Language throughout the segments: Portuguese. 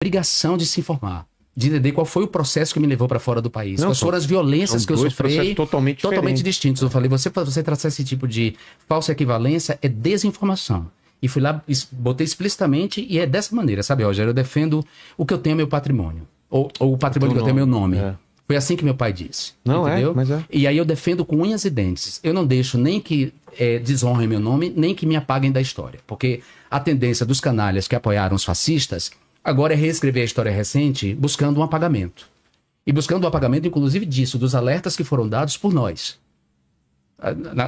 obrigação de se informar, de entender qual foi o processo que me levou para fora do país, Não, quais foram as violências que eu sofri, totalmente distintos. Eu falei, você traçar esse tipo de falsa equivalência é desinformação. E fui lá, botei explicitamente, e é dessa maneira, sabe, Rogério? Eu defendo o que eu tenho é meu patrimônio. Ou o patrimônio que eu tenho é meu nome. É. Foi assim que meu pai disse. Não, entendeu? mas é. E aí eu defendo com unhas e dentes. Eu não deixo nem que desonrem meu nome, nem que me apaguem da história. Porque a tendência dos canalhas que apoiaram os fascistas agora é reescrever a história recente buscando um apagamento. E buscando o apagamento, inclusive, disso, dos alertas que foram dados por nós.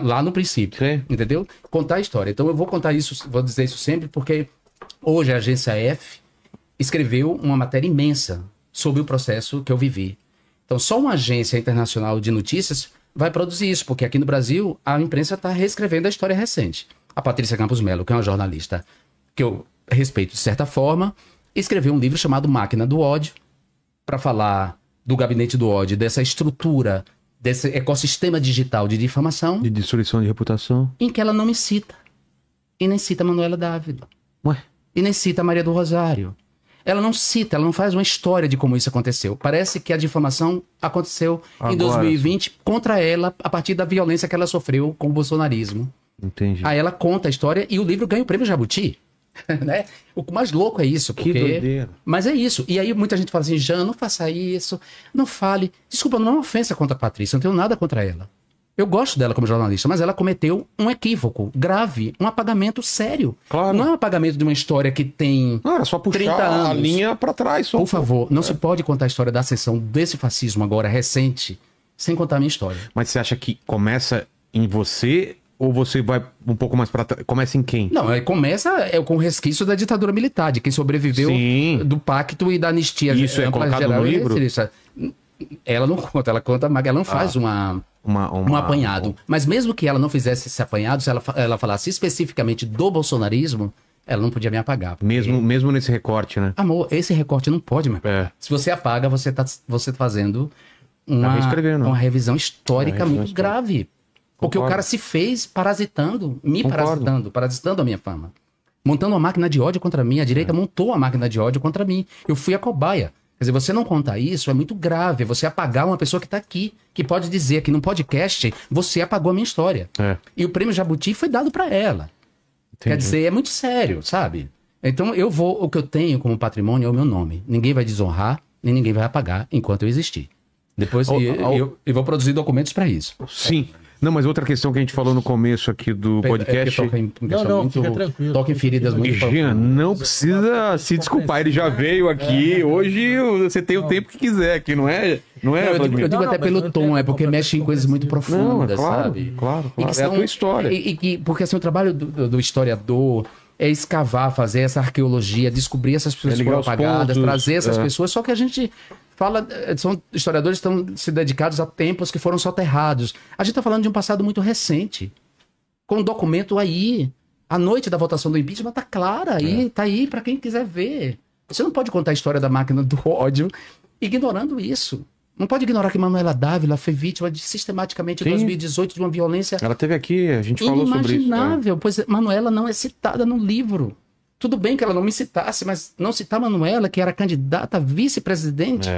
Lá no princípio. Sim. Entendeu? Contar a história. Então eu vou contar isso, vou dizer isso sempre, porque hoje a Agência F escreveu uma matéria imensa sobre o processo que eu vivi. Então só uma agência internacional de notícias vai produzir isso, porque aqui no Brasil a imprensa está reescrevendo a história recente. A Patrícia Campos Melo, que é uma jornalista que eu respeito de certa forma, escreveu um livro chamado Máquina do Ódio, para falar do gabinete do ódio, dessa estrutura, desse ecossistema digital de difamação. De destruição de reputação. Em que ela não me cita. E nem cita Manuela Dávila. Ué? E nem cita Maria do Rosário. Ela não cita, ela não faz uma história de como isso aconteceu. Parece que a difamação aconteceu em 2020 contra ela, a partir da violência que ela sofreu com o bolsonarismo. Entendi. Aí ela conta a história e o livro ganha o prêmio Jabuti. Né? O mais louco é isso. Porque... Que doideira. Mas é isso. E aí muita gente fala assim, Jean, não faça isso, não fale. Desculpa, não é uma ofensa contra a Patrícia, eu não tenho nada contra ela. Eu gosto dela como jornalista, mas ela cometeu um equívoco grave, um apagamento sério. Claro. Não é um apagamento de uma história que tem Não, era só puxar 30 anos. a linha pra trás. Só. Por favor, não se pode contar a história da ascensão desse fascismo agora recente sem contar a minha história. Mas você acha que começa em você ou você vai um pouco mais pra trás? Começa em quem? Não, começa com o resquício da ditadura militar, de quem sobreviveu do pacto e da anistia. Isso é colocado no livro? Ela não conta, ela não faz um apanhado. Mas mesmo que ela não fizesse esse apanhado, se ela falasse especificamente do bolsonarismo, ela não podia me apagar. Porque... Mesmo nesse recorte, né? Amor, esse recorte não pode me apagar. É. Se você apaga, você tá fazendo uma revisão histórica muito grave. Porque o cara se fez parasitando a minha fama. Montando uma máquina de ódio contra mim. A direita montou uma máquina de ódio contra mim. Eu fui a cobaia. Quer dizer, você não contar isso é muito grave. Você apagar uma pessoa que está aqui, que pode dizer que no podcast você apagou a minha história. É. E o prêmio Jabuti foi dado para ela. Entendi. Quer dizer, é muito sério, sabe? Então o que eu tenho como patrimônio é o meu nome. Ninguém vai desonrar, nem ninguém vai apagar enquanto eu existir. Depois eu vou produzir documentos para isso. Sim. Não, mas outra questão que a gente falou no começo aqui do podcast... Fica tranquilo. Toca em feridas muito Jean, não precisa se desculpar, ele já veio aqui, hoje você tem o tempo que quiser aqui, não é? Eu digo até pelo tom, é porque mexe em coisas muito profundas, claro, sabe? Claro, E que é a tua história. Porque assim, o trabalho do historiador é escavar, fazer essa arqueologia, descobrir essas pessoas que foram apagadas, trazer essas pessoas, só que a gente... são historiadores que estão se dedicados a tempos que foram soterrados. A gente está falando de um passado muito recente. Com um documento aí. A noite da votação do impeachment está clara aí, está aí para quem quiser ver. Você não pode contar a história da máquina do ódio ignorando isso. Não pode ignorar que Manuela Dávila foi vítima sistematicamente em 2018 de uma violência... Ela esteve aqui, a gente falou sobre isso. Inimaginável, pois Manuela não é citada no livro. Tudo bem que ela não me citasse, mas não citar Manuela, que era candidata a vice-presidente,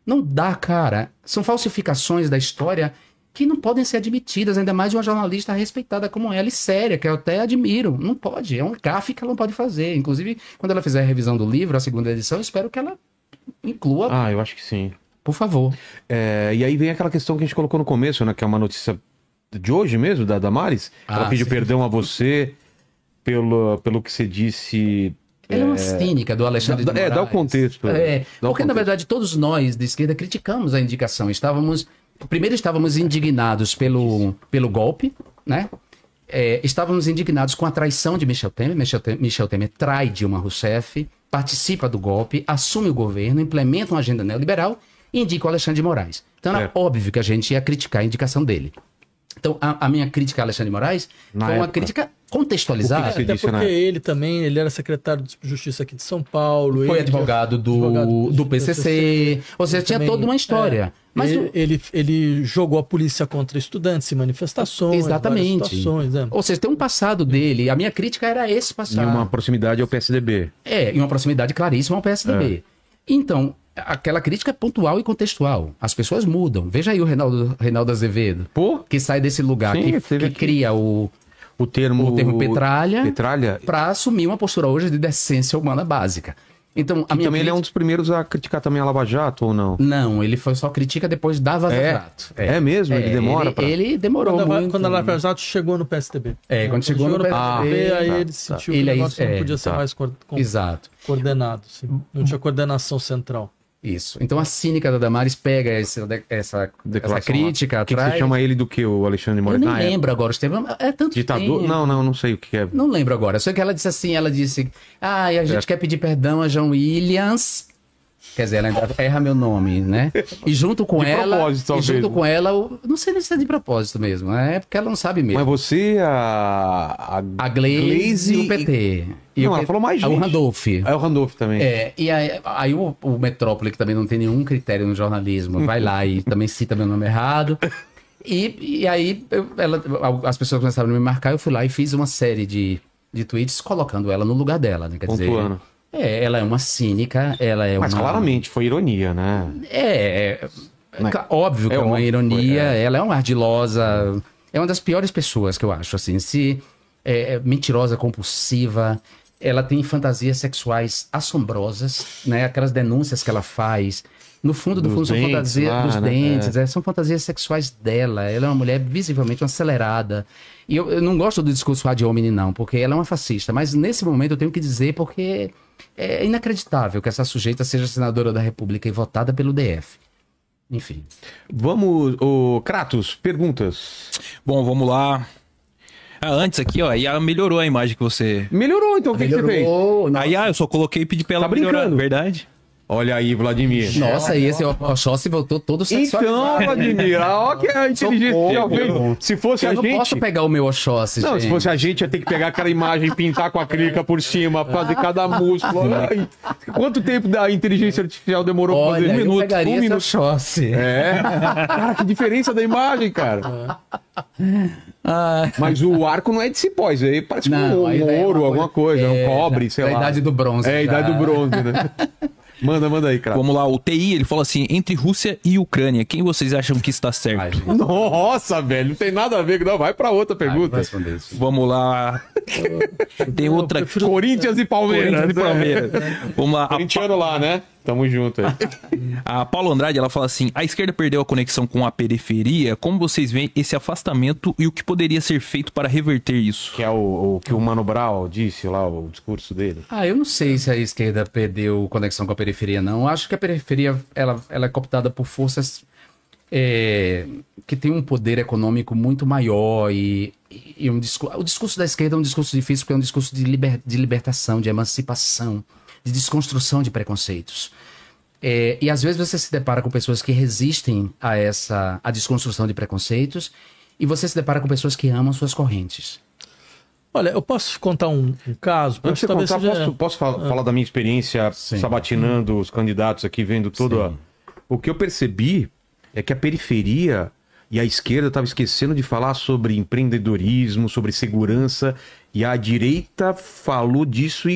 não dá, cara. São falsificações da história que não podem ser admitidas, ainda mais de uma jornalista respeitada como ela e séria, que eu até admiro. Não pode, é um gafe que ela não pode fazer. Inclusive, quando ela fizer a revisão do livro, a segunda edição, eu espero que ela inclua. Eu acho que sim. Por favor. E aí vem aquela questão que a gente colocou no começo, né? Que é uma notícia de hoje mesmo, da Damares. Ela pediu perdão a você pelo que você disse. Ela é uma cínica do Alexandre de Moraes. Dá o contexto. Porque, na verdade, todos nós de esquerda criticamos a indicação. Primeiro estávamos indignados pelo golpe, né? Estávamos indignados com a traição de Michel Temer. Michel Temer trai Dilma Rousseff, participa do golpe, assume o governo, implementa uma agenda neoliberal e indica o Alexandre de Moraes. Então era óbvio que a gente ia criticar a indicação dele. Então, a minha crítica a Alexandre de Moraes foi uma crítica contextualizada. Até porque ele também, ele era secretário de Justiça aqui de São Paulo. Foi advogado do PCC. Ou seja, tinha toda uma história. Mas ele jogou a polícia contra estudantes em manifestações. Exatamente. Ou seja, tem um passado dele. A minha crítica era esse passado. E uma proximidade ao PSDB. E uma proximidade claríssima ao PSDB. Então, aquela crítica é pontual e contextual. As pessoas mudam. Veja aí o Reinaldo Azevedo, que sai desse lugar, que cria o termo petralha para assumir uma postura hoje de decência humana básica. Então, ele é um dos primeiros a criticar também a Lava Jato, ou não? Não, ele só critica depois da Vaza Jato. É mesmo? Ele demora Ele demorou muito. Quando a Lava Jato chegou no PSDB. Quando chegou no PSDB, aí ele sentiu que o negócio não podia ser mais coordenado. Assim. Não tinha coordenação central. Isso. Então a cínica da Damares pega essa crítica atrás. Que você chama ele do que, o Alexandre de Moraes? Eu nem lembro agora. É tanto ditador? Tempo. Não sei o que é. Não lembro agora. Só que ela disse assim, a gente quer pedir perdão a João Williams. Quer dizer, ela ainda erra meu nome, né? E junto com ela... não sei nem se é de propósito mesmo. É porque ela não sabe mesmo. Mas você, a Glaze e o PT. Ela falou mais gente. O Randolph. O Randolph também. E aí o Metrópole, que também não tem nenhum critério no jornalismo, vai lá e também cita meu nome errado. E aí as pessoas começaram a me marcar, eu fui lá e fiz uma série de tweets colocando ela no lugar dela, né? Quer dizer... ela é uma cínica, Mas claramente foi ironia, né? Óbvio que é uma ironia, ela é uma ardilosa, é uma das piores pessoas que eu acho, assim, mentirosa, compulsiva, ela tem fantasias sexuais assombrosas, né? Aquelas denúncias que ela faz, no fundo são fantasias dos dentes, são fantasias sexuais dela, ela é uma mulher visivelmente acelerada. E eu não gosto do discurso ad hominem, não, porque ela é uma fascista, mas nesse momento eu tenho que dizer porque é inacreditável que essa sujeita seja senadora da República e votada pelo DF. Enfim. Vamos, Kratos, perguntas. Bom, vamos lá. Antes aqui, ó, a IA melhorou a imagem que você... Melhorou, então o que você fez? A IA, eu só coloquei e pedi pra ela melhorar, verdade? Olha aí, Vladimir. Nossa, e esse Oxóssi voltou todo sexualizado. Então, Vladimir, ó que a inteligência. Se fosse a gente... Eu não posso pegar o meu Oxóssi, Não, se fosse a gente, ia ter que pegar aquela imagem, pintar com a acrílica por cima, fazer cada músculo. Quanto tempo da inteligência artificial demorou pra fazer? Um minuto. Oxóssi. Cara, que diferença da imagem, cara. Mas o arco não é de cipó, isso aí parece um ouro, alguma coisa, um cobre, sei lá. É a idade do bronze. É a idade do bronze, né? Manda aí, cara. Vamos lá, o TI, ele falou assim, entre Rússia e Ucrânia, quem vocês acham que está certo? Nossa, velho, não tem nada a ver. Não, vai pra outra pergunta. Vamos lá. Tem outra... Corinthians e Palmeiras. Vamos lá. Corintiano lá, né? Tamo junto aí. A Paula Andrade, ela fala assim, a esquerda perdeu a conexão com a periferia, como vocês veem esse afastamento e o que poderia ser feito para reverter isso? Que é o que o Mano Brown disse lá, o discurso dele. Eu não sei se a esquerda perdeu conexão com a periferia, não. Eu acho que a periferia, ela é cooptada por forças que tem um poder econômico muito maior o discurso da esquerda é um discurso difícil porque é um discurso de libertação, de emancipação, de desconstrução de preconceitos. E às vezes você se depara com pessoas que resistem a desconstrução de preconceitos e você se depara com pessoas que amam suas correntes. Olha, eu posso contar um caso? Antes de você contar, posso falar da minha experiência sabatinando os candidatos aqui, vendo tudo. O que eu percebi é que a periferia e a esquerda estavam esquecendo de falar sobre empreendedorismo, sobre segurança, e a direita falou disso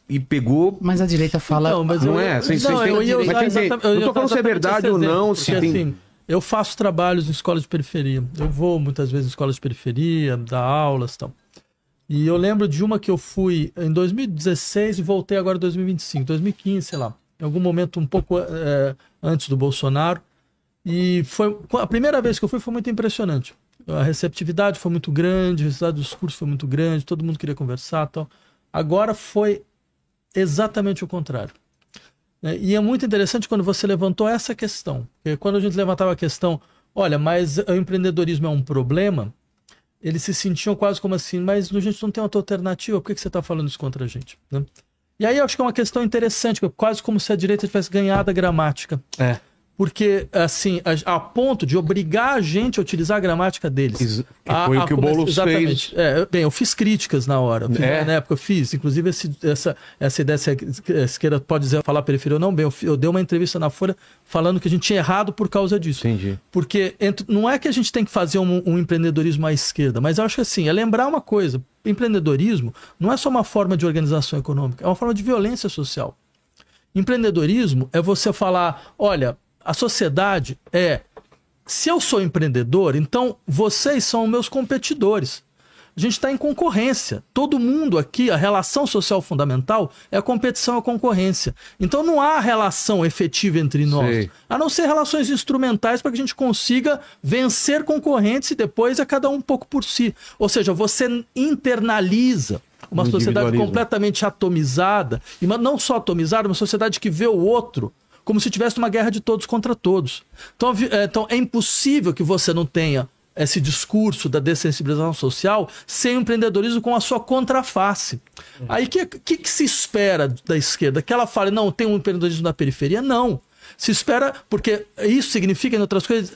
e pegou... Mas a direita fala... Não, mas não é? Eu tô falando se é verdade ou não. Se tem... assim, eu faço trabalhos em escolas de periferia. Eu vou muitas vezes em escolas de periferia, dar aulas e tal. E eu lembro de uma que eu fui em 2016 e voltei agora em 2025, 2015, sei lá. Em algum momento um pouco antes do Bolsonaro. E foi a primeira vez que eu fui foi muito impressionante. A receptividade foi muito grande, o resultado do discurso foi muito grande, todo mundo queria conversar e tal. Agora foi exatamente o contrário. E é muito interessante quando você levantou essa questão. Porque quando a gente levantava a questão, olha, mas o empreendedorismo é um problema, eles se sentiam quase como assim, mas a gente não tem outra alternativa, por que você está falando isso contra a gente? Né? E aí eu acho que é uma questão interessante, quase como se a direita tivesse ganhado a gramática. Porque, assim, a ponto de obrigar a gente a utilizar a gramática deles. Foi o que o Boulos fez. Bem, eu fiz críticas na hora. Na época eu fiz. Inclusive, essa ideia, se a esquerda pode falar periferia ou não, bem, eu dei uma entrevista na Folha falando que a gente tinha errado por causa disso. Entendi. Porque não é que a gente tem que fazer um empreendedorismo à esquerda, mas eu acho que assim, é lembrar uma coisa. Empreendedorismo não é só uma forma de organização econômica, é uma forma de violência social. Empreendedorismo é você falar, olha, a sociedade se eu sou empreendedor, então vocês são meus competidores. A gente está em concorrência. Todo mundo aqui, a relação social fundamental é a competição e a concorrência. Então não há relação efetiva entre nós. A não ser relações instrumentais para que a gente consiga vencer concorrentes e depois é cada um pouco por si. Ou seja, você internaliza uma sociedade completamente atomizada, e não só atomizada, uma sociedade que vê o outro como se tivesse uma guerra de todos contra todos. Então é impossível que você não tenha esse discurso da dessensibilização social sem o empreendedorismo com a sua contraface. Aí o que se espera da esquerda? Que ela fale, não, tem um empreendedorismo na periferia? Não. Se espera, porque isso significa, em outras coisas,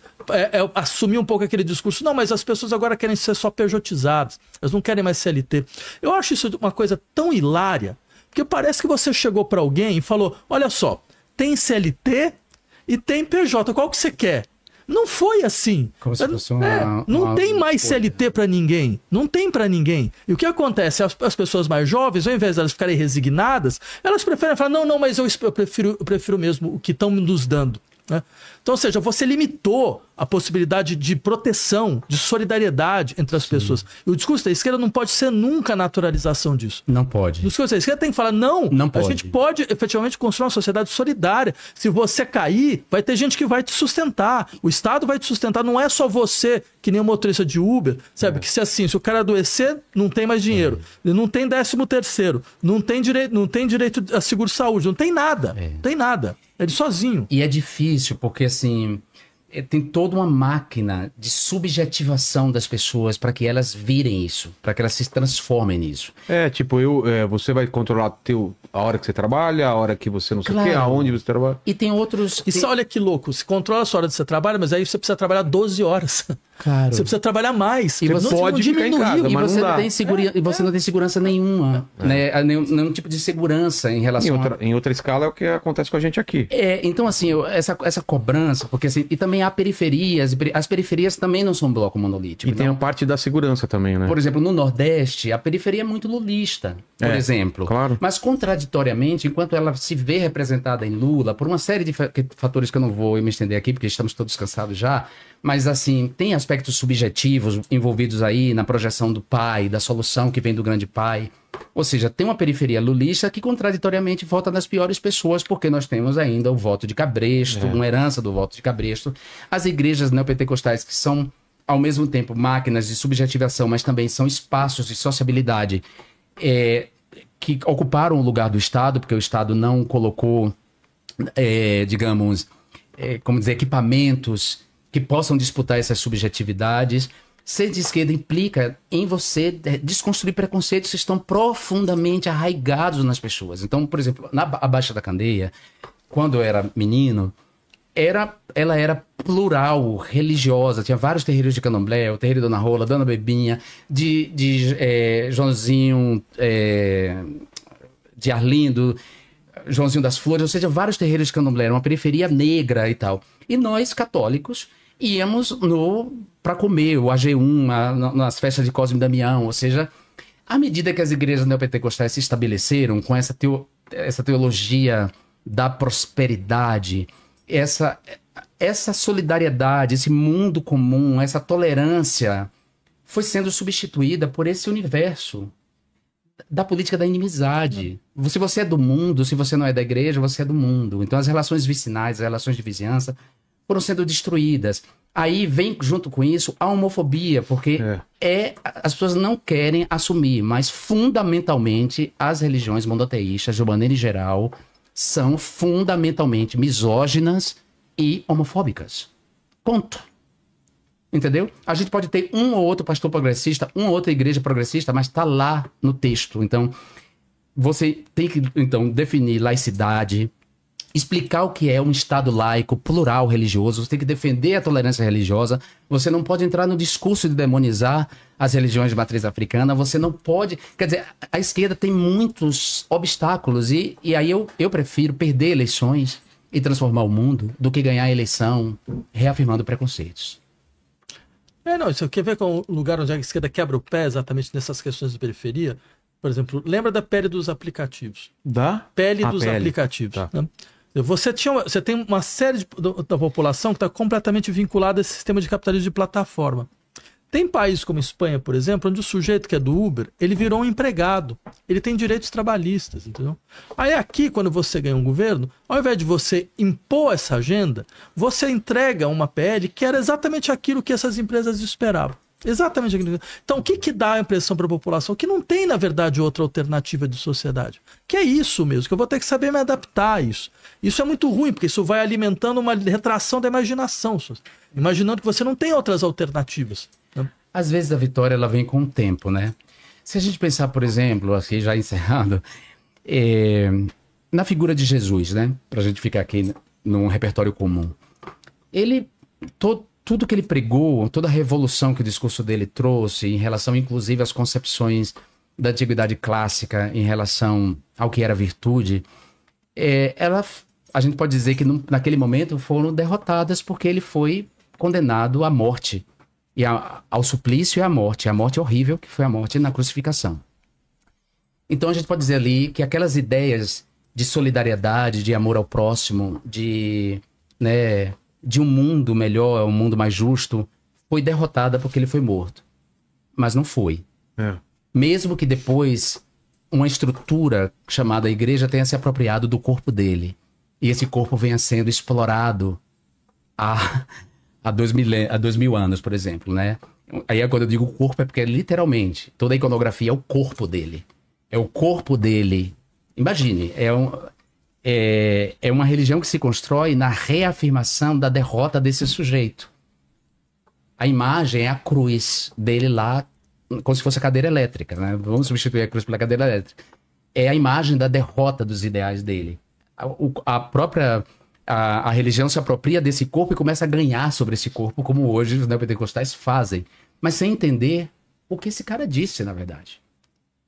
assumir um pouco aquele discurso. Não, mas as pessoas agora querem ser só pejotizadas. Elas não querem mais CLT. Eu acho isso uma coisa tão hilária, porque parece que você chegou para alguém e falou, olha só, tem CLT e tem PJ, qual que você quer? Não foi assim. Não tem mais CLT para ninguém. Não tem para ninguém. E o que acontece? As pessoas mais jovens, ao invés de elas ficarem resignadas, elas preferem falar, não, mas eu prefiro mesmo o que estão nos dando. Né? Então, ou seja, você limitou a possibilidade de proteção, de solidariedade entre as pessoas. E o discurso da esquerda não pode ser nunca a naturalização disso. Não pode. O discurso da esquerda tem que falar, não pode. A gente pode efetivamente construir uma sociedade solidária. Se você cair, vai ter gente que vai te sustentar. O Estado vai te sustentar. Não é só você, que nem o motorista de Uber, sabe? Que se o cara adoecer, não tem mais dinheiro. Ele não tem 13º. Não tem direito a seguro-saúde. Não tem nada. Não tem nada. Ele sozinho. E é difícil, porque assim, tem toda uma máquina de subjetivação das pessoas para que elas virem isso, para que elas se transformem nisso. Você vai controlar a hora que você trabalha, a hora que você não sei o quê, aonde você trabalha. E tem outros... Olha que louco, você controla a sua hora de você trabalha, mas aí você precisa trabalhar 12 horas. Claro. Você precisa trabalhar mais. E você pode ficar em casa, mas não dá. E você não tem segurança nenhuma. Né? Nenhum tipo de segurança em relação em outra escala é o que acontece com a gente aqui. Então assim, essa cobrança, porque assim, e também há periferias, as periferias também não são um bloco monolítico. E tem a parte da segurança também, né? Por exemplo, no Nordeste, a periferia é muito lulista, por exemplo. Claro. Mas contraditoriamente, enquanto ela se vê representada em Lula, por uma série de fatores que eu não vou me estender aqui, porque estamos todos cansados já, mas assim, tem aspectos subjetivos envolvidos aí na projeção do pai, da solução que vem do grande pai. Ou seja, tem uma periferia lulista que contraditoriamente vota nas piores pessoas, porque nós temos ainda o voto de Cabresto, uma herança do voto de Cabresto. As igrejas neopentecostais, que são ao mesmo tempo máquinas de subjetivação, mas também são espaços de sociabilidade que ocuparam o lugar do Estado, porque o Estado não colocou, como dizer, equipamentos que possam disputar essas subjetividades. Ser de esquerda implica em você desconstruir preconceitos que estão profundamente arraigados nas pessoas. Então, por exemplo, na Baixa da Candeia, quando eu era menino, ela era plural, religiosa. Tinha vários terreiros de candomblé, o terreiro de Dona Rola, Dona Bebinha, de Joãozinho, de Arlindo, Joãozinho das Flores, ou seja, vários terreiros de candomblé, era uma periferia negra e tal. E nós, católicos, íamos para comer o AG1, nas festas de Cosme e Damião, ou seja, à medida que as igrejas neopentecostais se estabeleceram com essa teologia da prosperidade, essa solidariedade, esse mundo comum, essa tolerância foi sendo substituída por esse universo da política da inimizade. Se você é do mundo, se você não é da igreja, você é do mundo. Então as relações vicinais, as relações de vizinhança foram sendo destruídas. Aí vem junto com isso a homofobia, porque as pessoas não querem assumir, mas fundamentalmente as religiões monoteístas, de maneira geral, são fundamentalmente misóginas e homofóbicas. Ponto. Entendeu? A gente pode ter um ou outro pastor progressista, uma ou outra igreja progressista, mas está lá no texto. Então, você tem que definir laicidade, explicar o que é um Estado laico, plural, religioso. Você tem que defender a tolerância religiosa. Você não pode entrar no discurso de demonizar as religiões de matriz africana. Você não pode... Quer dizer, a esquerda tem muitos obstáculos e aí eu prefiro perder eleições e transformar o mundo do que ganhar a eleição reafirmando preconceitos. Não, isso quer ver com o lugar onde a esquerda quebra o pé exatamente nessas questões de periferia? Por exemplo, lembra da pele dos aplicativos? Pele dos aplicativos. Tá. Né? Você tem uma série da população que está completamente vinculada a esse sistema de capitalismo de plataforma. Tem países como Espanha, por exemplo, onde o sujeito que é do Uber, ele virou um empregado. Ele tem direitos trabalhistas, entendeu? Aí aqui, quando você ganha um governo, ao invés de você impor essa agenda, você entrega uma PL que era exatamente aquilo que essas empresas esperavam. Exatamente aquilo. Então, o que dá a impressão para a população? Que não tem, na verdade, outra alternativa de sociedade. Que é isso mesmo, que eu vou ter que saber me adaptar a isso. Isso é muito ruim, porque isso vai alimentando uma retração da imaginação. Imaginando que você não tem outras alternativas. Às vezes a vitória ela vem com o tempo, né? Se a gente pensar, por exemplo, aqui já encerrado, na figura de Jesus, né? Pra gente ficar aqui num repertório comum. Ele, tudo que ele pregou, toda a revolução que o discurso dele trouxe, em relação inclusive às concepções da antiguidade clássica, em relação ao que era virtude, a gente pode dizer que naquele momento foram derrotadas porque ele foi condenado à morte. E ao suplício e à morte. A morte horrível, que foi a morte na crucificação. Então a gente pode dizer ali que aquelas ideias de solidariedade, de amor ao próximo, de um mundo melhor, um mundo mais justo, foi derrotada porque ele foi morto. Mas não foi. Mesmo que depois uma estrutura chamada igreja tenha se apropriado do corpo dele. E esse corpo venha sendo explorado há 2000 anos, por exemplo, né? Aí quando eu digo corpo é porque literalmente toda a iconografia é o corpo dele. É o corpo dele. Imagine, é uma religião que se constrói na reafirmação da derrota desse sujeito. A imagem é a cruz dele lá, como se fosse a cadeira elétrica, né? Vamos substituir a cruz pela cadeira elétrica. É a imagem da derrota dos ideais dele. A religião se apropria desse corpo e começa a ganhar sobre esse corpo, como hoje os neopentecostais fazem. Mas sem entender o que esse cara disse, na verdade.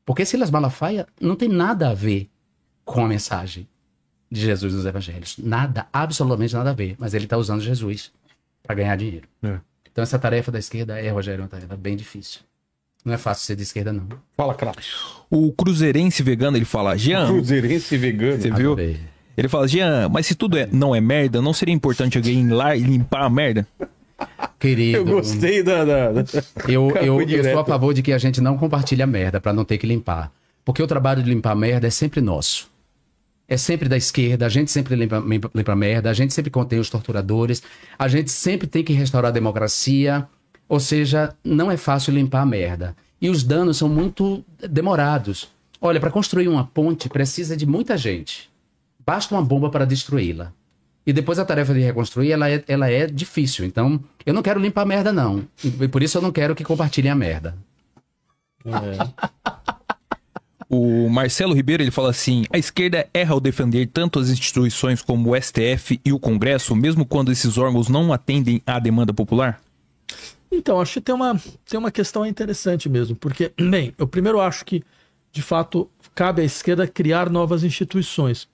Porque Silas Malafaia não tem nada a ver com a mensagem de Jesus nos evangelhos. Nada, absolutamente nada a ver. Mas ele está usando Jesus para ganhar dinheiro. Então essa tarefa da esquerda Rogério, uma tarefa bem difícil. Não é fácil ser de esquerda, não. Fala, craque. O cruzeirense vegano, ele fala... Jean, cruzeirense vegano. Você viu? Ele fala, Jean, mas se tudo não é merda, não seria importante alguém ir lá e limpar a merda? Querido... Eu gostei Eu sou a favor de que a gente não compartilhe a merda para não ter que limpar. Porque o trabalho de limpar a merda é sempre nosso. É sempre da esquerda, a gente sempre limpa a merda, a gente sempre contém os torturadores, a gente sempre tem que restaurar a democracia, ou seja, não é fácil limpar a merda. E os danos são muito demorados. Olha, para construir uma ponte precisa de muita gente. Basta uma bomba para destruí-la. E depois a tarefa de reconstruir, ela é difícil. Então, eu não quero limpar a merda, não. E por isso eu não quero que compartilhem a merda. O Marcelo Ribeiro, ele fala assim, a esquerda erra ao defender tanto as instituições como o STF e o Congresso, mesmo quando esses órgãos não atendem à demanda popular? Então, acho que tem uma questão interessante mesmo. Porque, bem, eu primeiro acho que, de fato, cabe à esquerda criar novas instituições.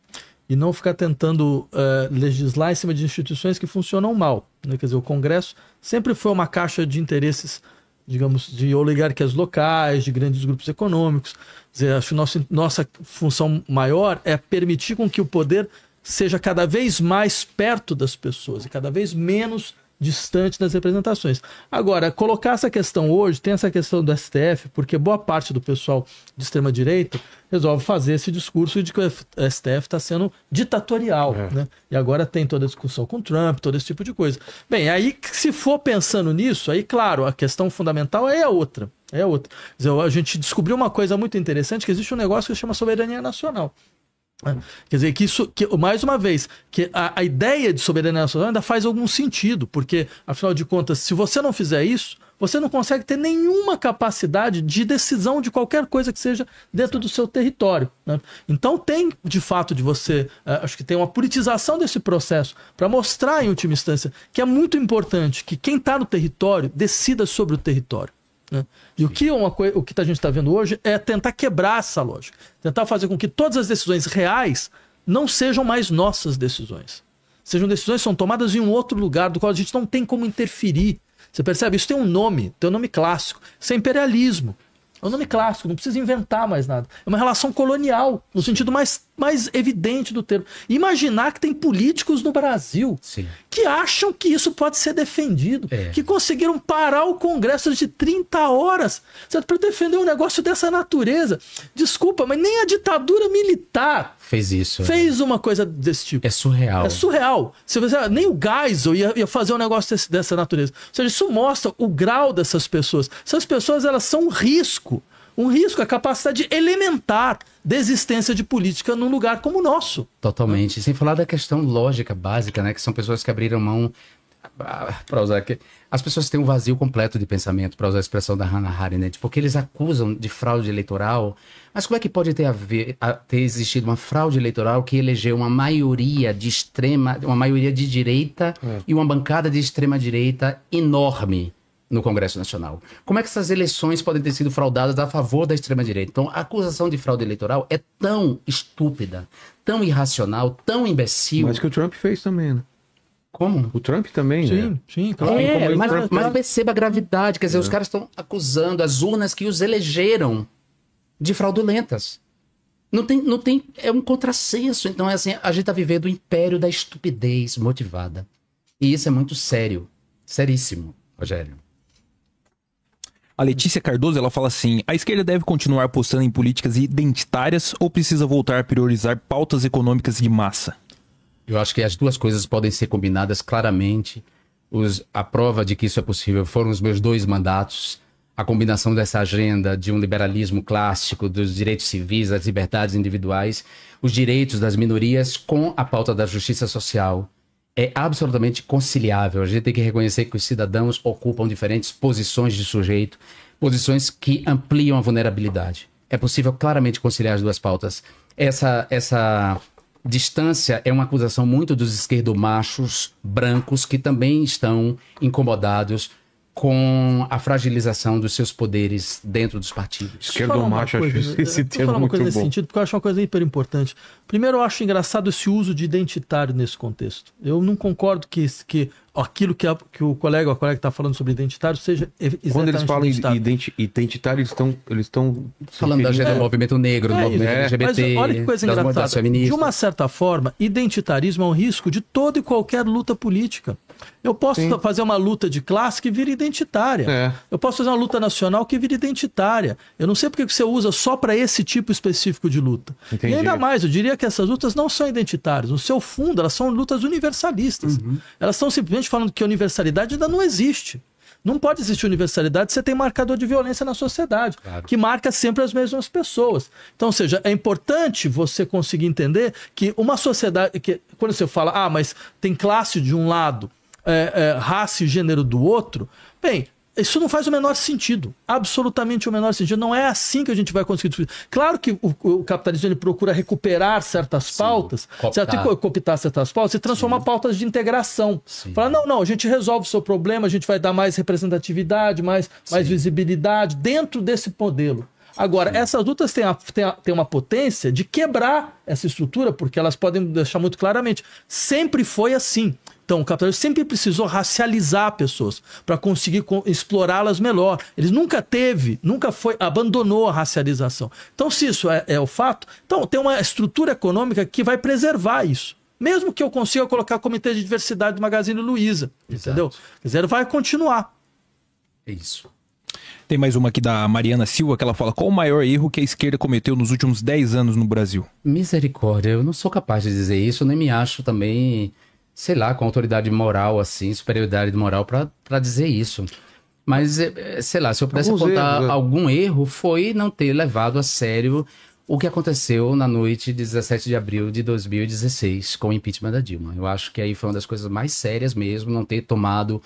E não ficar tentando legislar em cima de instituições que funcionam mal. Né? Quer dizer, o Congresso sempre foi uma caixa de interesses, digamos, de oligarquias locais, de grandes grupos econômicos. Quer dizer, acho que nossa função maior é permitir com que o poder seja cada vez mais perto das pessoas e cada vez menos distante das representações. Agora, colocar essa questão hoje, tem essa questão do STF, porque boa parte do pessoal de extrema-direita resolve fazer esse discurso de que o STF está sendo ditatorial, né? E agora tem toda a discussão com o Trump, todo esse tipo de coisa. Bem, aí se for pensando nisso, aí claro, a questão fundamental é outra. Quer dizer, a gente descobriu uma coisa muito interessante, que existe um negócio que se chama soberania nacional. Quer dizer, mais uma vez, que a ideia de soberania nacional ainda faz algum sentido, porque, afinal de contas, se você não fizer isso, você não consegue ter nenhuma capacidade de decisão de qualquer coisa que seja dentro do seu território, né? Então tem, de fato, de você... acho que tem uma politização desse processo para mostrar, em última instância, que é muito importante que quem está no território decida sobre o território, né? E o que a gente está vendo hoje é tentar quebrar essa lógica. Tentar fazer com que todas as decisões reais não sejam mais nossas decisões. Sejam decisões que são tomadas em um outro lugar, do qual a gente não tem como interferir. Você percebe? Isso tem um nome clássico. Isso é imperialismo. É um nome clássico, não precisa inventar mais nada. É uma relação colonial, no sentido mais evidente do termo. Imaginar que tem políticos no Brasil que acham que isso pode ser defendido, que conseguiram parar o Congresso de 30 horas para defender um negócio dessa natureza. Desculpa, mas nem a ditadura militar fez isso. Fez uma coisa desse tipo. É surreal. É surreal. Nem o Geisel ia fazer um negócio dessa natureza. Ou seja, isso mostra o grau dessas pessoas. Essas pessoas, elas são um risco, a capacidade elementar da existência de política num lugar como o nosso. Totalmente. Sem falar da questão lógica básica, né? Que são pessoas que abriram mão, para usar aqui, as pessoas têm um vazio completo de pensamento, para usar a expressão da Hannah Arendt, porque eles acusam de fraude eleitoral. Mas como é que pode ter existido uma fraude eleitoral que elegeu uma maioria de direita e uma bancada de extrema direita enorme no Congresso Nacional? Como é que essas eleições podem ter sido fraudadas a favor da extrema-direita? Então, a acusação de fraude eleitoral é tão estúpida, tão irracional, tão imbecil. Mas que o Trump fez também, né? Como? O Trump também, né? Sim, claro. Mas perceba a gravidade. Quer dizer, os caras estão acusando as urnas que os elegeram de fraudulentas. Não tem, é um contrassenso. Então, é assim, a gente está vivendo o império da estupidez motivada. E isso é muito sério. Seríssimo, Rogério. A Letícia Cardoso, ela fala assim: a esquerda deve continuar apostando em políticas identitárias ou precisa voltar a priorizar pautas econômicas de massa? Eu acho que as duas coisas podem ser combinadas claramente. A prova de que isso é possível foram os meus 2 mandatos. A combinação dessa agenda de um liberalismo clássico, dos direitos civis, das liberdades individuais, os direitos das minorias com a pauta da justiça social. É absolutamente conciliável. A gente tem que reconhecer que os cidadãos ocupam diferentes posições de sujeito, posições que ampliam a vulnerabilidade. É possível claramente conciliar as duas pautas. Essa distância é uma acusação muito dos esquerdomachos brancos que também estão incomodados com a fragilização dos seus poderes dentro dos partidos. Esquerdomacho, acho esse termo muito bom. Nesse sentido, porque eu acho uma coisa hiper importante. Primeiro, eu acho engraçado esse uso de identitário nesse contexto. Eu não concordo que aquilo que o colega está falando sobre identitário seja exatamente quando eles falam identitário, eles estão falando da agenda do movimento negro, do movimento LGBT, mas olha que coisa engraçada. De uma certa forma, identitarismo é um risco de toda e qualquer luta política. Eu posso fazer uma luta de classe que vira identitária. Eu posso fazer uma luta nacional que vira identitária. Eu não sei porque você usa só para esse tipo específico de luta. Entendi. E ainda mais, eu diria que essas lutas não são identitárias. No seu fundo, elas são lutas universalistas. Elas estão simplesmente falando que a universalidade ainda não existe. Não pode existir universalidade se você tem marcador de violência na sociedade, que marca sempre as mesmas pessoas. Então, ou seja, é importante você conseguir entender que uma sociedade... quando você fala, mas tem classe de um lado, raça e gênero do outro, bem, isso não faz o menor sentido, absolutamente o menor sentido. Não é assim que a gente vai conseguir discutir. Claro que o capitalismo ele procura recuperar certas pautas, cooptar certas pautas e transformar pautas de integração. Falar, não, a gente resolve o seu problema, a gente vai dar mais representatividade, mais visibilidade dentro desse modelo. Agora, essas lutas têm uma potência de quebrar essa estrutura, porque elas podem deixar muito claramente. Sempre foi assim. Então, o capitalismo sempre precisou racializar pessoas para conseguir explorá-las melhor. Ele nunca abandonou a racialização. Então, se isso é o fato, então tem uma estrutura econômica que vai preservar isso. Mesmo que eu consiga colocar comitê de diversidade do Magazine Luiza, entendeu? Quer dizer, vai continuar. É isso. Tem mais uma aqui da Mariana Silva, que ela fala: qual o maior erro que a esquerda cometeu nos últimos 10 anos no Brasil? Misericórdia, eu não sou capaz de dizer isso, nem me acho também, sei lá, com autoridade moral, assim, superioridade moral para dizer isso. Mas, sei lá, se eu pudesse apontar algum erro, foi não ter levado a sério o que aconteceu na noite de 17 de abril de 2016, com o impeachment da Dilma. Eu acho que aí foi uma das coisas mais sérias mesmo, não ter tomado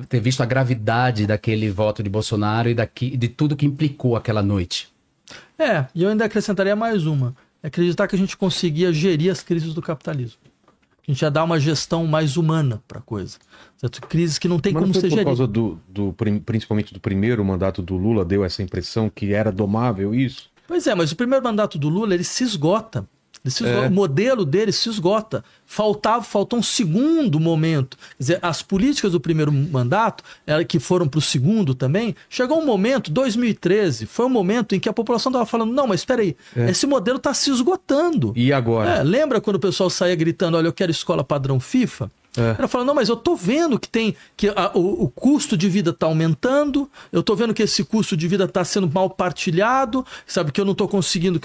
ter visto a gravidade daquele voto de Bolsonaro e de tudo que implicou aquela noite. E eu ainda acrescentaria mais uma. Acreditar que a gente conseguia gerir as crises do capitalismo. A gente ia dar uma gestão mais humana para a coisa. Certo? Crises que não tem como ser gerida. Por causa principalmente do primeiro mandato do Lula, deu essa impressão que era domável isso? Pois é, mas o primeiro mandato do Lula, ele se esgota. O modelo dele se esgota. Faltou um segundo momento. Quer dizer, as políticas do primeiro mandato, que foram para o segundo também, chegou um momento, 2013, foi um momento em que a população estava falando, não, mas espera aí, esse modelo está se esgotando. E agora? Lembra quando o pessoal saía gritando, olha, eu quero escola padrão FIFA? Ela falou, não, mas eu tô vendo que o custo de vida tá aumentando, eu tô vendo que esse custo de vida tá sendo mal partilhado, sabe, que eu não tô conseguindo,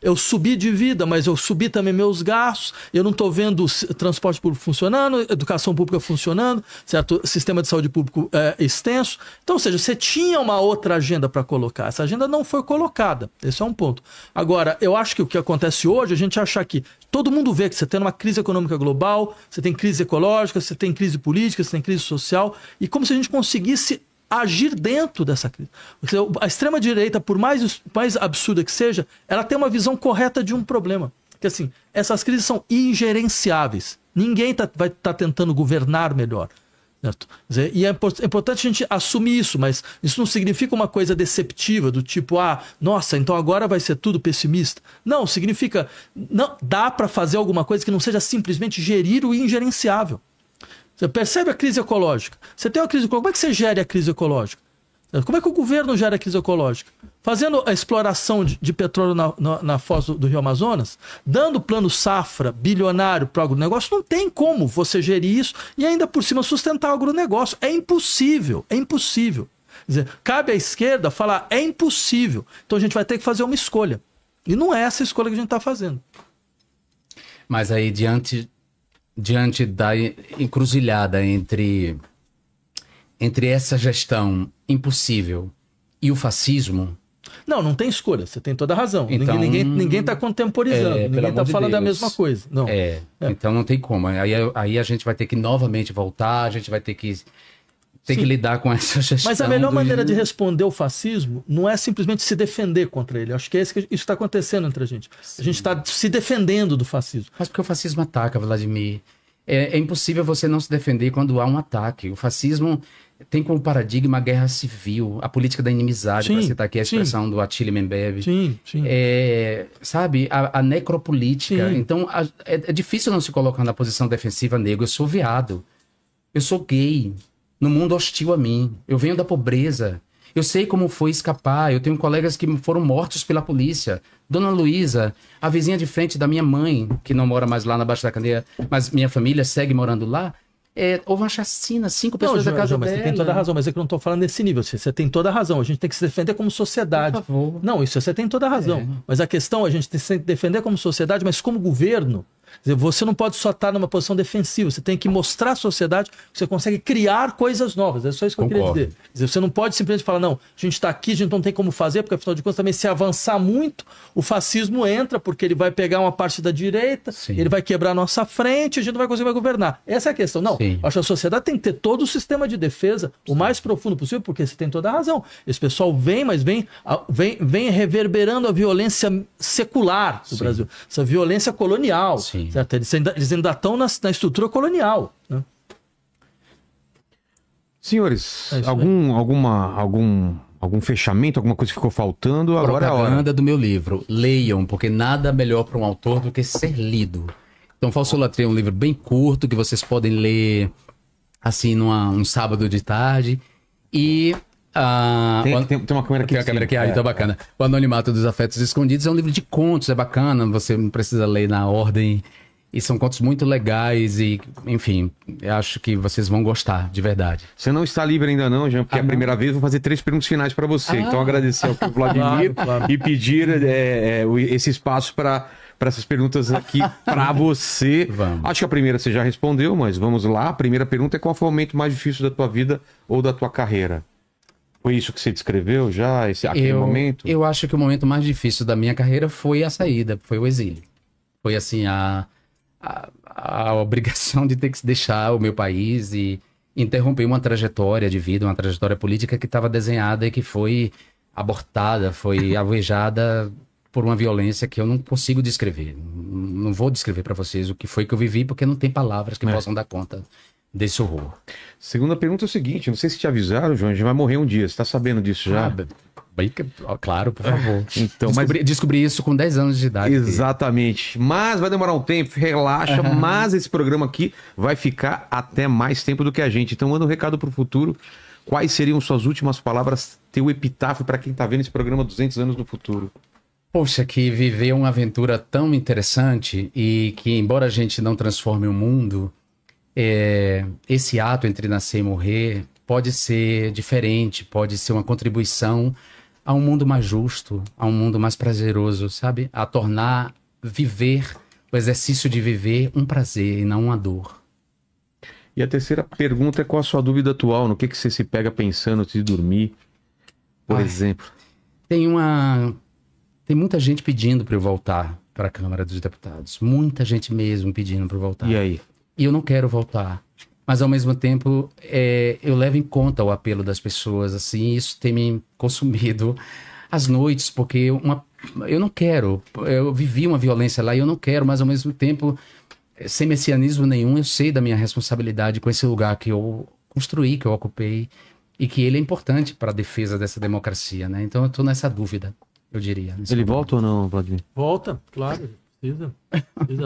eu subi de vida, mas eu subi também meus gastos, eu não tô vendo transporte público funcionando, educação pública funcionando, certo? Sistema de saúde público extenso. Então, ou seja, você tinha uma outra agenda para colocar, essa agenda não foi colocada, esse é um ponto. Agora, eu acho que o que acontece hoje, a gente achar que todo mundo vê que você tem uma crise econômica global, você tem crise ecológica, você tem crise política, você tem crise social, e como se a gente conseguisse agir dentro dessa crise. A extrema-direita, por mais absurda que seja, ela tem uma visão correta de um problema. Porque assim, essas crises são ingerenciáveis. Ninguém vai estar tentando governar melhor. Certo? E é importante a gente assumir isso, mas isso não significa uma coisa deceptiva, do tipo, nossa, então agora vai ser tudo pessimista. Não, significa, não, dá para fazer alguma coisa que não seja simplesmente gerir o ingerenciável. Você percebe a crise ecológica? Você tem uma crise ecológica, como é que você gere a crise ecológica? Como é que o governo gera a crise ecológica? Fazendo a exploração de petróleo na foz do Rio Amazonas, dando plano safra bilionário para o agronegócio, não tem como você gerir isso e ainda por cima sustentar o agronegócio. É impossível, é impossível. Quer dizer, cabe à esquerda falar, é impossível. Então a gente vai ter que fazer uma escolha. E não é essa escolha que a gente está fazendo. Mas aí, diante da encruzilhada entre essa gestão impossível e o fascismo... Não tem escolha, você tem toda a razão. Então, ninguém está contemporizando, ninguém está falando a mesma coisa. Não. Então não tem como. Aí a gente vai ter que novamente voltar, a gente vai ter que lidar com essa gestão. Mas a melhor maneira de responder o fascismo não é simplesmente se defender contra ele. Acho que isso está acontecendo entre a gente. Sim. A gente está se defendendo do fascismo. Mas porque o fascismo ataca, Vladimir. É impossível você não se defender quando há um ataque. O fascismo tem como paradigma a guerra civil, a política da inimizade, para citar aqui a expressão do Attila Mbembe. Sim. Sabe, a necropolítica. Sim. Então, é difícil não se colocar na posição defensiva, nego. Eu sou viado. Eu sou gay. No mundo hostil a mim. Eu venho da pobreza. Eu sei como foi escapar. Eu tenho colegas que foram mortos pela polícia. Dona Luísa, a vizinha de frente da minha mãe, que não mora mais lá na Baixa da Candeia, mas minha família segue morando lá. Houve uma chacina, 5 pessoas da casa dela. Mas você tem toda a razão, mas é que eu não estou falando nesse nível. Você tem toda a razão. A gente tem que se defender como sociedade. Por favor. Não, isso você tem toda a razão. Mas a questão, a gente tem que se defender como sociedade, mas como governo. Quer dizer, você não pode só estar numa posição defensiva, você tem que mostrar à sociedade que você consegue criar coisas novas. É só isso que eu queria dizer. Quer dizer, você não pode simplesmente falar, não, a gente está aqui, a gente não tem como fazer, porque afinal de contas também se avançar muito, o fascismo entra, porque ele vai pegar uma parte da direita, ele vai quebrar a nossa frente, a gente não vai conseguir governar. Essa é a questão. Não, acho que a sociedade tem que ter todo o sistema de defesa o mais profundo possível, porque você tem toda a razão. Esse pessoal vem reverberando a violência secular do Brasil, essa violência colonial. Certo? Eles ainda estão na estrutura colonial. Né? Senhores, algum fechamento, alguma coisa que ficou faltando? Agora é a hora. Propaganda do meu livro. Leiam, porque nada melhor para um autor do que ser lido. Então, Falsolatria é um livro bem curto, que vocês podem ler assim um sábado de tarde. E... tem uma câmera aqui. Tem uma câmera aqui, então bacana. O Anonimato dos Afetos Escondidos é um livro de contos, é bacana, você não precisa ler na ordem. E são contos muito legais e, enfim, eu acho que vocês vão gostar, de verdade. Você não está livre ainda não, Jean, porque é a primeira vez eu vou fazer 3 perguntas finais para você. Então agradecer ao Vladimir e pedir esse espaço para essas perguntas aqui para você. Vamos. Acho que a primeira você já respondeu, mas vamos lá. A primeira pergunta é: qual foi o momento mais difícil da tua vida ou da tua carreira? Foi isso que você descreveu já, aquele momento? Eu acho que o momento mais difícil da minha carreira foi a saída, foi o exílio. Foi assim, a obrigação de ter que deixar o meu país e interromper uma trajetória de vida, uma trajetória política que estava desenhada e que foi abortada, foi alvejada por uma violência que eu não consigo descrever. Não vou descrever para vocês o que foi que eu vivi, porque não tem palavras que possam dar conta desse horror. Segunda pergunta é o seguinte, não sei se te avisaram, João, a gente vai morrer um dia, você tá sabendo disso já? Claro, por favor. Então, descobri isso com 10 anos de idade. Exatamente. Mas vai demorar um tempo, relaxa, mas esse programa aqui vai ficar até mais tempo do que a gente. Então manda um recado pro futuro. Quais seriam suas últimas palavras, teu epitáfio para quem tá vendo esse programa 200 anos no futuro? Poxa, que viver uma aventura tão interessante e que, embora a gente não transforme o mundo, esse ato entre nascer e morrer pode ser diferente, pode ser uma contribuição a um mundo mais justo, a um mundo mais prazeroso, sabe? A tornar viver, o exercício de viver, um prazer e não uma dor. E a terceira pergunta é qual a sua dúvida atual? No que você se pega pensando antes de dormir, por exemplo? Tem muita gente pedindo para eu voltar para a Câmara dos Deputados. Muita gente mesmo pedindo para eu voltar. E aí? E eu não quero voltar. Mas, ao mesmo tempo, eu levo em conta o apelo das pessoas. Assim, isso tem me consumido as noites, porque eu não quero. Eu vivi uma violência lá e eu não quero, mas, ao mesmo tempo, sem messianismo nenhum, eu sei da minha responsabilidade com esse lugar que eu construí, que eu ocupei, e que ele é importante para a defesa dessa democracia, né? Então, eu estou nessa dúvida, eu diria. Ele volta ou não, Vladimir? Volta, claro. Precisa.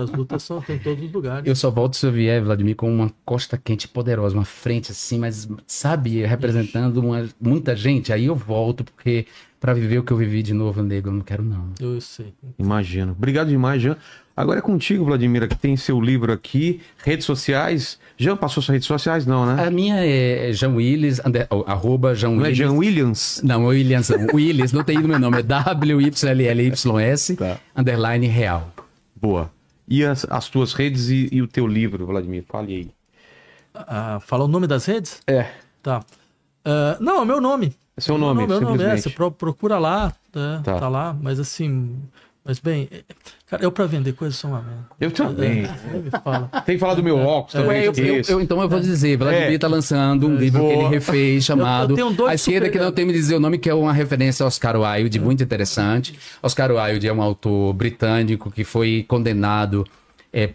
As lutas tem em todos os lugares. Eu só volto se eu vier, Vladimir, com uma costa quente poderosa, uma frente assim, mas, sabe, representando muita gente. Aí eu volto, porque para viver o que eu vivi de novo, nego, eu não quero, não. Eu sei. Imagino. Obrigado demais, Jean. Agora é contigo, Vladimir, que tem seu livro aqui, redes sociais. Jean, passou suas redes sociais? Não, né? A minha é Jean Willis, @Jean Não Willis. é Jean Williams? Não, Williams não. Willis, não tem no meu nome, é WYLLYS, _ real. Boa. E as tuas redes e o teu livro, Vladimir? Fale aí. Fala o nome das redes? É. Tá. Não, é o meu nome. É seu nome, meu nome simplesmente. Você procura lá, né? Tá lá, mas assim... Mas bem, cara, eu pra vender coisas sou uma merda. Eu também. Me fala. Tem que falar do meu óculos também. Então eu vou dizer, Vladimir está lançando um livro que ele refez, chamado A Esquerda que Não Teme Dizer o Nome, que é uma referência a Oscar Wilde, muito interessante. Oscar Wilde é um autor britânico que foi condenado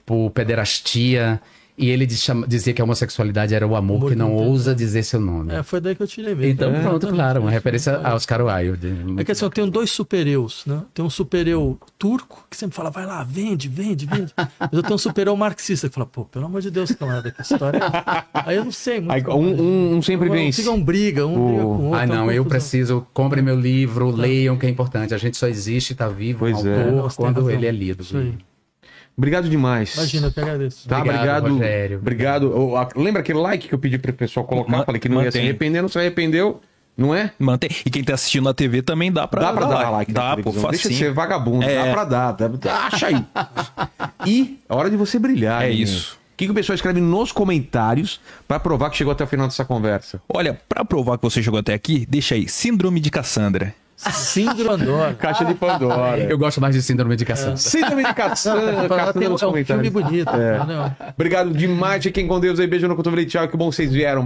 por pederastia, e ele dizia que a homossexualidade era o amor que não ousa dizer seu nome. Foi daí que eu tirei mesmo. Então pronto, claro, uma referência a Oscar Wilde. É que assim, eu tenho 2 super-eus, né? Tem um super-eu turco, que sempre fala, vai lá, vende. Mas eu tenho um super-eu marxista, que fala, pô, pelo amor de Deus, camarada, que história é? Aí eu não sei muito. Um sempre vence. Ficam briga, briga com o outro. Não, eu preciso, comprem meu livro, leiam, que é importante. A gente só existe, tá vivo, pois autor, quando ele é lido. Isso aí. Obrigado demais. Imagina, eu que agradeço. Tá, obrigado. Rogério. Obrigado. Lembra aquele like que eu pedi pro pessoal colocar? Falei que não ia se arrepender, não se arrependeu, não é? Mantém. E quem tá assistindo na TV também dá pra dar like. Dá, pô, facinho. Deixa de ser vagabundo, dá pra dar. Acha aí. E é hora de você brilhar. É hein? isso. O que o pessoal escreve nos comentários pra provar que chegou até o final dessa conversa? Olha, pra provar que você chegou até aqui, deixa aí, Síndrome de Cassandra. Síndrome de Pandora. Caixa de Pandora. Eu gosto mais de Síndrome de Cassandra. Síndrome de Cassandra. Tem um filme bonito. Obrigado demais. Fiquem com Deus aí. Beijo no cotovelo e tchau. Que bom que vocês vieram.